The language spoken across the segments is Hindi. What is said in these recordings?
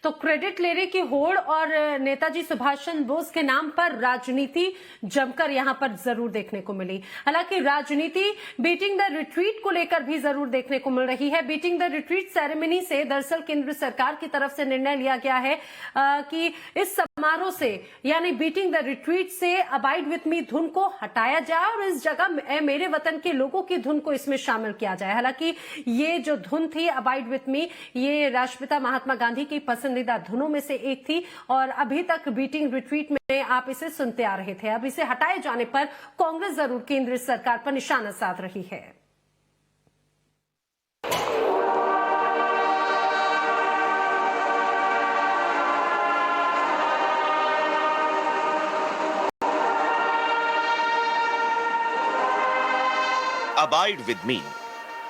तो क्रेडिट लेने की होड़ और नेताजी सुभाष चंद्र बोस के नाम पर राजनीति जमकर यहां पर जरूर देखने को मिली। हालांकि राजनीति बीटिंग द रिट्रीट को लेकर भी जरूर देखने को मिल रही है। बीटिंग द रिट्रीट सेरेमनी से दरअसल केंद्र सरकार की तरफ से निर्णय लिया गया है कि इस समारोह से यानी बीटिंग द रिट्रीट से अबाइड विथ मी धुन को हटाया जाए और इस जगह मेरे वतन के लोगों की धुन को इसमें शामिल किया जाए। हालांकि ये जो धुन थी अबाइड विथ मी, ये राष्ट्रपिता महात्मा गांधी की पसंदीदा धुनों में से एक थी और अभी तक बीटिंग रिट्रीट में आप इसे सुनते आ रहे थे। अब इसे हटाए जाने पर कांग्रेस जरूर केंद्र सरकार पर निशाना साध रही है। अबाइड विद मी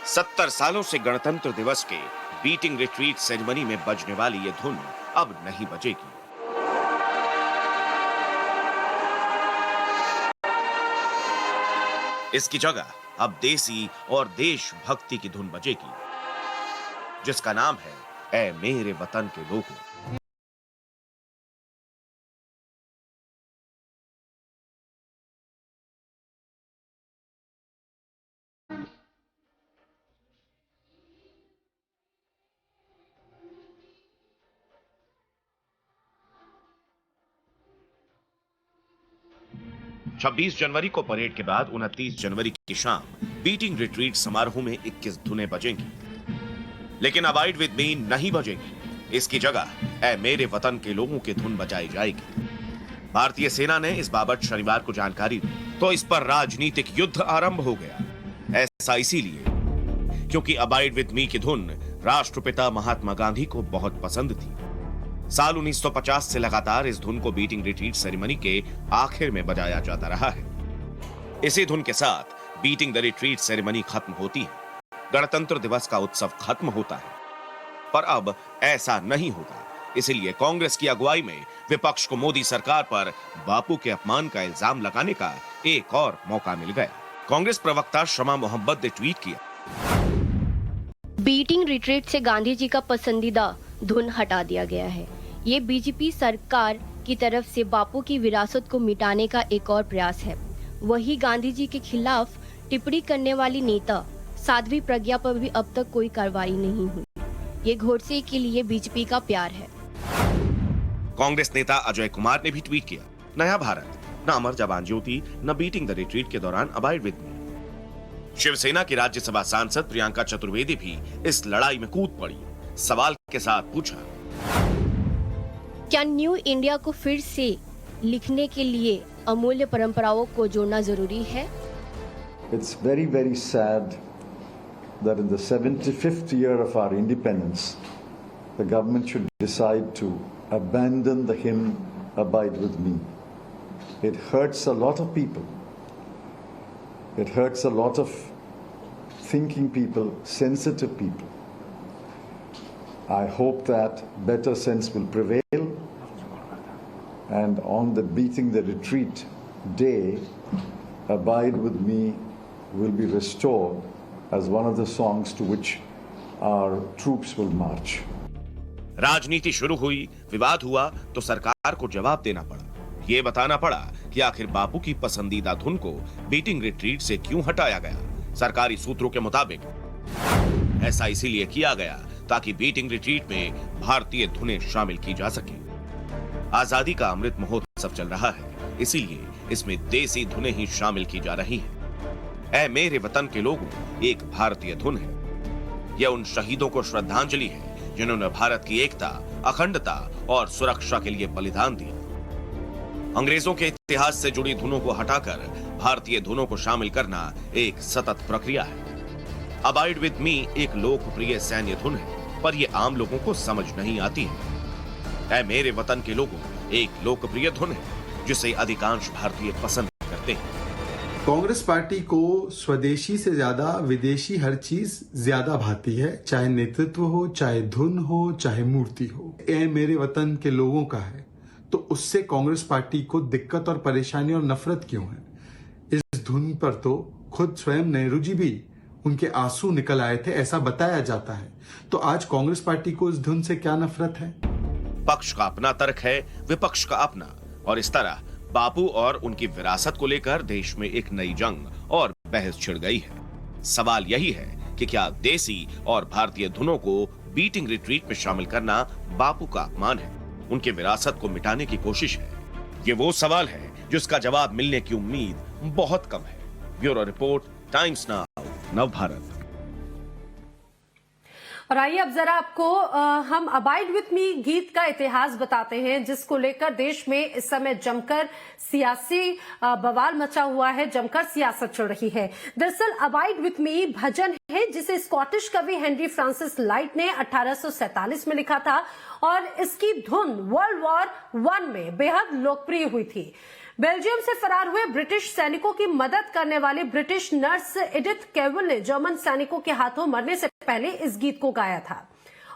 70 सालों से गणतंत्र दिवस के बीटिंग रिट्रीट सेरेमनी में बजने वाली ये धुन अब नहीं बजेगी। इसकी जगह अब देसी और देशभक्ति की धुन बजेगी, जिसका नाम है ऐ मेरे वतन के लोगों। छब्बीस जनवरी को परेड के बाद 29 जनवरी की शाम बीटिंग रिट्रीट समारोह में 21 धुनें बजेंगी, लेकिन अबाइड विद मी नहीं बजेगी। इसकी जगह ऐ मेरे वतन के लोगों की धुन बजाई जाएगी। भारतीय सेना ने इस बाबत शनिवार को जानकारी दी तो इस पर राजनीतिक युद्ध आरंभ हो गया। ऐसा इसीलिए क्योंकि अबाइड विद मी की धुन राष्ट्रपिता महात्मा गांधी को बहुत पसंद थी। साल 1950 से लगातार इस धुन को बीटिंग रिट्रीट सेरेमनी के आखिर में बजाया जाता रहा है। इसी धुन के साथ बीटिंग द रिट्रीट सेरेमनी खत्म होती है, गणतंत्र दिवस का उत्सव खत्म होता है। पर अब ऐसा नहीं होगा, इसलिए कांग्रेस की अगुवाई में विपक्ष को मोदी सरकार पर बापू के अपमान का इल्जाम लगाने का एक और मौका मिल गया। कांग्रेस प्रवक्ता शमा मोहम्मद ने ट्वीट किया, बीटिंग रिट्रीट से गांधी जी का पसंदीदा धुन हटा दिया गया है। ये बीजेपी सरकार की तरफ से बापू की विरासत को मिटाने का एक और प्रयास है। वही गांधी जी के खिलाफ टिप्पणी करने वाली नेता साध्वी प्रज्ञा पर भी अब तक कोई कार्रवाई नहीं हुई। ये घोड़से के लिए बीजेपी का प्यार है। कांग्रेस नेता अजय कुमार ने भी ट्वीट किया, नया भारत, न अमर जवान ज्योति, न बीटिंग द रिट्रीट के दौरान अबाइड विद मी। शिवसेना की राज्यसभा सांसद प्रियंका चतुर्वेदी भी इस लड़ाई में कूद पड़ी। सवाल के साथ पूछा, क्या न्यू इंडिया को फिर से लिखने के लिए अमूल्य परंपराओं को जोड़ना जरूरी है? It's very, very sad that in the 75th year of our independence, the government should decide to abandon the hymn Abide with Me. It hurts a lot of people. It hurts a lot of thinking people, sensitive people. I hope that better sense will prevail, and on the Beating the Retreat day, Abide with Me will be restored as one of the songs to which our troops will march. राजनीति शुरू हुई, विवाद हुआ तो सरकार को जवाब देना पड़ा। ये बताना पड़ा कि आखिर बापू की पसंदीदा धुन को बीटिंग रिट्रीट से क्यों हटाया गया। सरकारी सूत्रों के मुताबिक ऐसा इसीलिए किया गया ताकि बीटिंग रिट्रीट में भारतीय धुनें शामिल की जा सके। आजादी का अमृत महोत्सव चल रहा है, इसीलिए इसमें देसी धुनें ही शामिल की जा रही हैं। ऐ मेरे वतन के लोगों एक भारतीय धुन है। यह उन शहीदों को श्रद्धांजलि है जिन्होंने भारत की एकता, अखंडता और सुरक्षा के लिए बलिदान दिया। अंग्रेजों के इतिहास से जुड़ी धुनों को हटाकर भारतीय धुनों को शामिल करना एक सतत प्रक्रिया है। अबाइड विद मी एक लोकप्रिय सैन्य धुन है, पर यह आम लोगों को समझ नहीं आती है। ऐ मेरे वतन के लोगों एक लोकप्रिय धुन है जिसे अधिकांश भारतीय पसंद करते हैं। कांग्रेस पार्टी को स्वदेशी से ज्यादा विदेशी हर चीज ज्यादा भाती है, चाहे नेतृत्व हो, चाहे धुन हो, चाहे मूर्ति हो। ऐ मेरे वतन के लोगों का है तो उससे कांग्रेस पार्टी को दिक्कत और परेशानी और नफरत क्यों है? इस धुन पर तो खुद स्वयं नेहरू जी भी उनके आंसू निकल आए थे, ऐसा बताया जाता है। तो आज कांग्रेस पार्टी को इस धुन से क्या नफरत है? पक्ष का अपना तर्क है, विपक्ष का अपना, और इस तरह बापू और उनकी विरासत को लेकर देश में एक नई जंग और बहस छिड़ गई है। सवाल यही है कि क्या देसी और भारतीय धुनों को बीटिंग रिट्रीट में शामिल करना बापू का अपमान है, उनके विरासत को मिटाने की कोशिश है? ये वो सवाल है जिसका जवाब मिलने की उम्मीद बहुत कम है। Bureau report, times now, Navbharat. और आइए अब जरा आपको हम अबाइड विथ मी गीत का इतिहास बताते हैं, जिसको लेकर देश में इस समय जमकर सियासी बवाल मचा हुआ है, जमकर सियासत चल रही है। दरअसल अबाइड विथ मी भजन है जिसे स्कॉटिश कवि हेनरी फ्रांसिस लाइट ने 1847 में लिखा था और इसकी धुन वर्ल्ड वॉर 1 में बेहद लोकप्रिय हुई थी। बेल्जियम से फरार हुए ब्रिटिश सैनिकों की मदद करने वाली ब्रिटिश नर्स एडिथ केविल ने जर्मन सैनिकों के हाथों मरने से पहले इस गीत को गाया था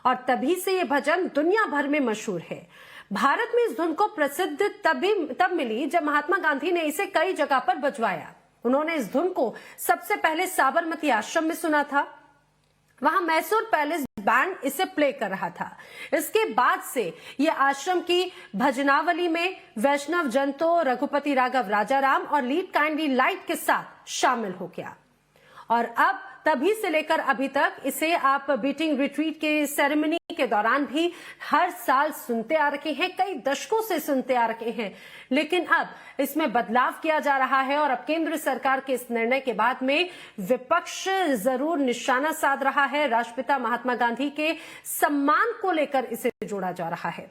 और तभी से ये भजन दुनिया भर में मशहूर है। भारत में इस धुन को प्रसिद्ध तब मिली जब महात्मा गांधी ने इसे कई जगह पर बजवाया। उन्होंने इस धुन को सबसे पहले साबरमती आश्रम में सुना था, वहां मैसूर पैलेस बैंड इसे प्ले कर रहा था। इसके बाद से ये आश्रम की भजनावली में वैष्णव जंतो, रघुपति राघव राजाराम और लीड काइंडली लाइट के साथ शामिल हो गया और अब तभी से लेकर अभी तक इसे आप बीटिंग रिट्रीट के सेरेमनी के दौरान भी हर साल सुनते आ रहे हैं, कई दशकों से सुनते आ रहे हैं। लेकिन अब इसमें बदलाव किया जा रहा है और अब केंद्र सरकार के इस निर्णय के बाद में विपक्ष जरूर निशाना साध रहा है। राष्ट्रपिता महात्मा गांधी के सम्मान को लेकर इसे जोड़ा जा रहा है।